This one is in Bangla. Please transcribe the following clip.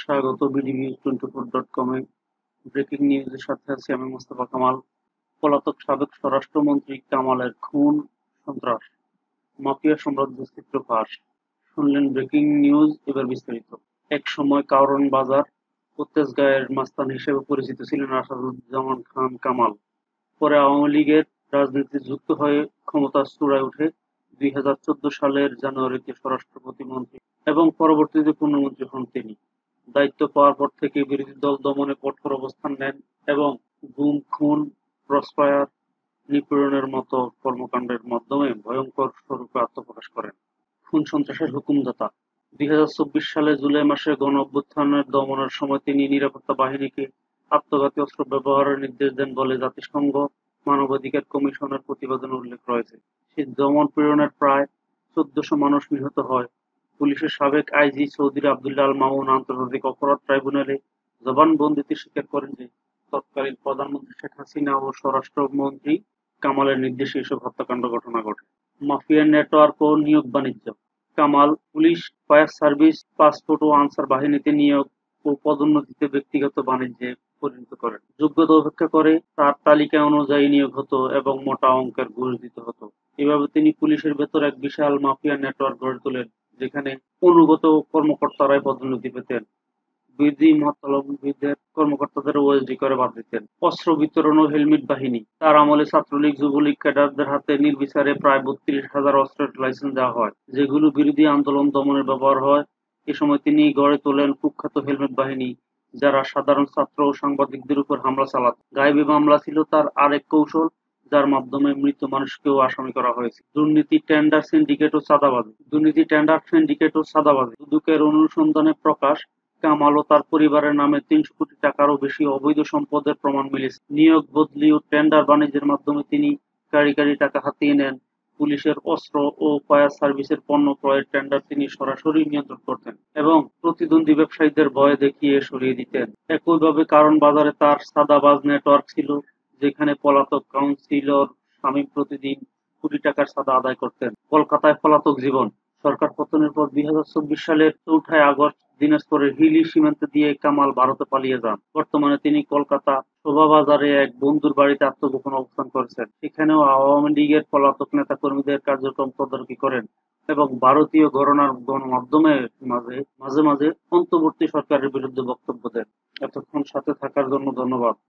স্বাগত বিডিনিউজ24.com এ ব্রেকিং নিউজের সাথে আছি আমি মোস্তফা কামাল। পলাতক সাবেক স্বরাষ্ট্রমন্ত্রী কামালের খুন, সন্ত্রাস, মাফিয়া সাম্রাজ্যের চিত্র ফাঁস। শুনলেন ব্রেকিং নিউজ, এবার বিস্তারিত। এক সময় কারওয়ান বাজার ও তেজগাঁয়ের মাস্তান হিসেবে পরিচিত ছিলেন আসাদুজ্জামান খান কামাল। পরে আওয়ামী লীগের রাজনীতিতে যুক্ত হয়ে ক্ষমতার চূড়ায় উঠে 2014 সালের জানুয়ারিতে স্বরাষ্ট্র প্রতিমন্ত্রী এবং পরবর্তীতে পূর্ণমন্ত্রী হন তিনি। দায়িত্ব পাওয়ার পর থেকে বিরোধী দল দমনে কঠোর অবস্থান নেন এবং গুম, খুন, ক্রসফায়ার, নিপীড়নের মতো কর্মকাণ্ডের মাধ্যমে ভয়ঙ্কর স্বরূপে আত্মপ্রকাশ করেন। খুন-সন্ত্রাসের হুকুমদাতা। 2024 সালে জুলাই মাসে গণ-অভ্যুত্থানের দমনের সময় তিনি নিরাপত্তা বাহিনীকে আত্মঘাতী অস্ত্র ব্যবহারের নির্দেশ দেন বলে জাতিসংঘ মানবাধিকার কমিশনের প্রতিবেদনে উল্লেখ রয়েছে। সেই দমন-পীড়নের প্রায় 1400 মানুষ নিহত হয়। পুলিশের সাবেক আইজি চৌধুরী আবদুল্লাহ আল মামুন আন্তর্জাতিক অপরাধ ট্রাইব্যুনালে জবানবন্দিতে স্বীকার করেন যে তৎকালীন প্রধানমন্ত্রী শেখ হাসিনা ও স্বরাষ্ট্রমন্ত্রী কামালের নির্দেশে এসব হত্যাকাণ্ড ঘটনা ঘটে। মাফিয়া নেটওয়ার্ক ও নিয়োগ বাণিজ্য। কামাল পুলিশ, ফায়ার সার্ভিস, পাসপোর্ট ও আনসার বাহিনীতে নিয়োগ ও পদোন্নতিতে ব্যক্তিগত বাণিজ্যে পরিণত করেন। যোগ্যতা উপেক্ষা করে তার তালিকা অনুযায়ী নিয়োগ হতো এবং মোটা অঙ্কের ঘুষ দিতে হতো। এভাবে তিনি পুলিশের ভেতর এক বিশাল মাফিয়া নেটওয়ার্ক গড়ে তোলেন, যেখানে অনুগত কর্মকর্তারাই পদোন্নতি পেতেন। বিধি মতলববিদের কর্মকর্তাদের ওএসডি করে বাদ দিতেন। অস্ত্র বিতরণ ও হেলমেট বাহিনী। তার আমলে ছাত্রলীগ, যুবলীগ ক্যাডারদের হাতে নির্বিচারে প্রায় 32,000 অস্ত্রের লাইসেন্স দেওয়া হয়, যেগুলো বিরোধী আন্দোলন দমনে ব্যবহার হয়। এ সময় তিনি গড়ে তোলেন কুখ্যাত হেলমেট বাহিনী, যারা সাধারণ ছাত্র ও সাংবাদিকদের উপর হামলা চালাত। গায়েবী মামলা ছিল তার আরেক কৌশল, যার মাধ্যমে মৃত মানুষকেও আসামি করা হয়েছে। দুর্নীতি, টেন্ডার, সিন্ডিকেট ও চাঁদাবাজি। দুর্নীতি, টেন্ডার, সিন্ডিকেট ও চাঁদাবাজি। দুদকের অনুসন্ধানে প্রকাশ, কামাল ও তার পরিবারের নামে 300 কোটি টাকারও বেশি অবৈধ সম্পদের প্রমাণ মিলেছে। নিয়োগ, বদলি ও টেন্ডার বাণিজ্যের মাধ্যমে তিনি কাঁড়ি টাকা হাতিয়ে নেন। পুলিশের অস্ত্র ও ফায়ার সার্ভিসের পণ্য ক্রয়ের টেন্ডার তিনি সরাসরি নিয়ন্ত্রণ করতেন এবং প্রতিদ্বন্দ্বী ব্যবসায়ীদের ভয় দেখিয়ে সরিয়ে দিতেন। একইভাবে কারওয়ান বাজারে তার চাঁদাবাজ নেটওয়ার্ক ছিল, যেখানে পলাতক কাউন্সিলর শামীম প্রতিদিন কোটি টাকার চাঁদা আদায় করতেন। কলকাতায় পলাতক জীবন। সরকার পতনের পর 2024 সালের 4 আগস্ট দিনাজপুরের হিলি সীমান্ত দিয়ে কামাল ভারতে পালিয়ে যান। বর্তমানে তিনি কলকাতা শোভাবাজারে এক বন্ধুর বাড়িতে আত্মগোপন অবস্থান করছেন। সেখানেও আওয়ামী লীগের পলাতক নেতাকর্মীদের কার্যক্রম তদারকি করেন এবং ভারতীয় ঘরানার গণমাধ্যমের মাঝে মাঝে অন্তর্বর্তী সরকারের বিরুদ্ধে বক্তব্য দেন। এতক্ষণ সাথে থাকার জন্য ধন্যবাদ।